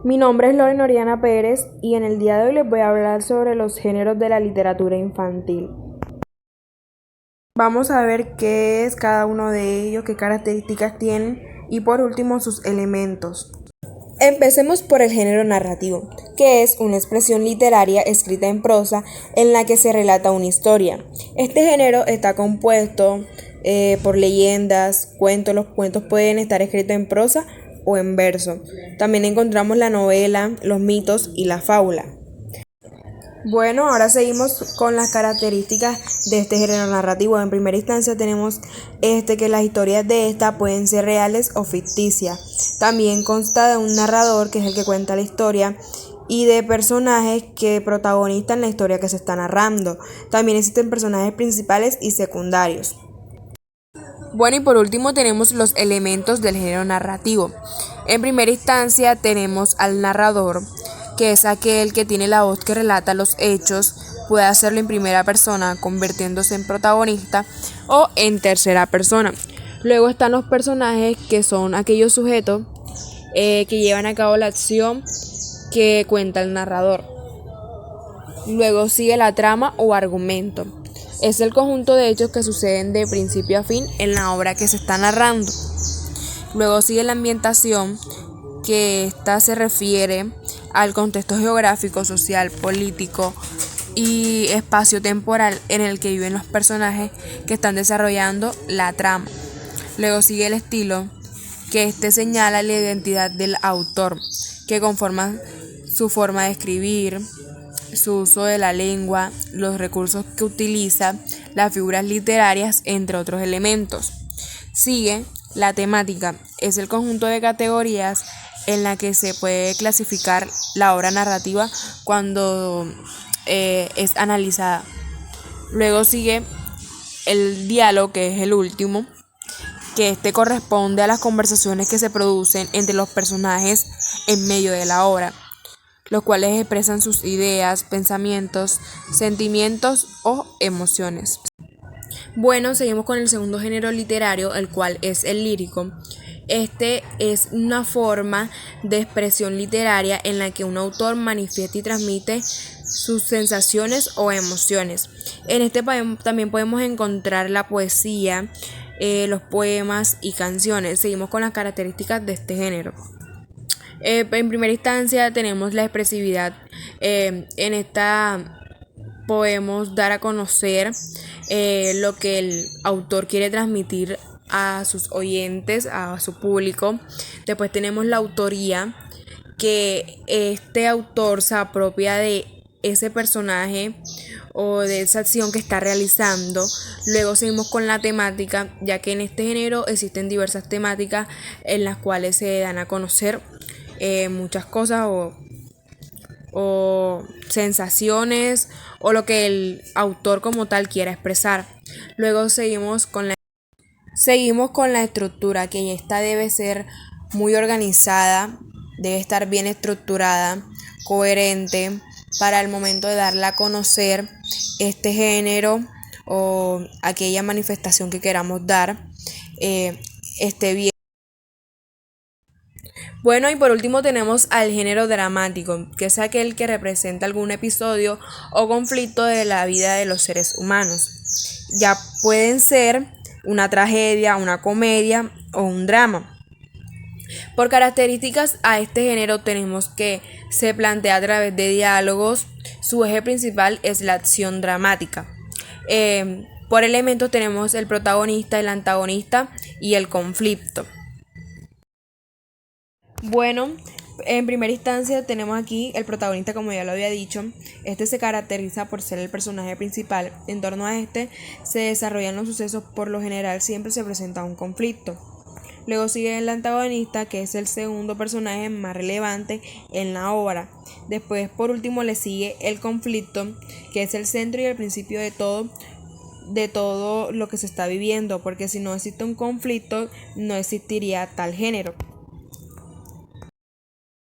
Mi nombre es Lorena Oriana Pérez y en el día de hoy les voy a hablar sobre los géneros de la literatura infantil. Vamos a ver qué es cada uno de ellos, qué características tienen y por último sus elementos. Empecemos por el género narrativo, que es una expresión literaria escrita en prosa en la que se relata una historia. Este género está compuesto por leyendas, cuentos. Los cuentos pueden estar escritos en prosa o en verso. También encontramos la novela, los mitos y la fábula. Bueno, ahora seguimos con las características de este género narrativo. En primera instancia tenemos que las historias de esta pueden ser reales o ficticias. También consta de un narrador, que es el que cuenta la historia, y de personajes que protagonizan la historia que se está narrando. También existen personajes principales y secundarios. Bueno, y por último tenemos los elementos del género narrativo. En primera instancia tenemos al narrador, que es aquel que tiene la voz que relata los hechos, puede hacerlo en primera persona, convirtiéndose en protagonista, o en tercera persona. Luego están los personajes, que son aquellos sujetos que llevan a cabo la acción que cuenta el narrador. Luego sigue la trama o argumento. Es el conjunto de hechos que suceden de principio a fin en la obra que se está narrando. Luego sigue la ambientación, que esta se refiere al contexto geográfico, social, político y espacio-temporal en el que viven los personajes que están desarrollando la trama. Luego sigue el estilo, que señala la identidad del autor, que conforma su forma de escribir, su uso de la lengua, los recursos que utiliza, las figuras literarias, entre otros elementos. Sigue la temática, es el conjunto de categorías en la que se puede clasificar la obra narrativa cuando es analizada. Luego sigue el diálogo, que es el último, que corresponde a las conversaciones que se producen entre los personajes en medio de la obra, los cuales expresan sus ideas, pensamientos, sentimientos o emociones. Bueno, seguimos con el segundo género literario, el cual es el lírico. Este es una forma de expresión literaria en la que un autor manifiesta y transmite sus sensaciones o emociones. En este también podemos encontrar la poesía, los poemas y canciones. Seguimos con las características de este género. En primera instancia tenemos la expresividad. En esta podemos dar a conocer lo que el autor quiere transmitir a sus oyentes, a su público. Después tenemos la autoría, que este autor se apropia de ese personaje o de esa acción que está realizando. Luego seguimos con la temática, ya que en este género existen diversas temáticas en las cuales se dan a conocer muchas cosas o sensaciones o lo que el autor como tal quiera expresar. Luego seguimos con la estructura, que esta debe ser muy organizada, debe estar bien estructurada, coherente, para el momento de darla a conocer este género o aquella manifestación que queramos dar, esté bien. Bueno, y por último tenemos al género dramático, que es aquel que representa algún episodio o conflicto de la vida de los seres humanos. Ya pueden ser una tragedia, una comedia o un drama. Por características a este género tenemos que se plantea a través de diálogos. Su eje principal es la acción dramática. Por elementos tenemos el protagonista, el antagonista y el conflicto. Bueno, en primera instancia tenemos aquí el protagonista, como ya lo había dicho. Se caracteriza por ser el personaje principal. En torno a se desarrollan los sucesos. Por lo general siempre se presenta un conflicto. Luego sigue el antagonista, que es el segundo personaje más relevante en la obra. Después, por último, le sigue el conflicto, que es el centro y el principio de todo lo que se está viviendo, porque si no existe un conflicto no existiría tal género.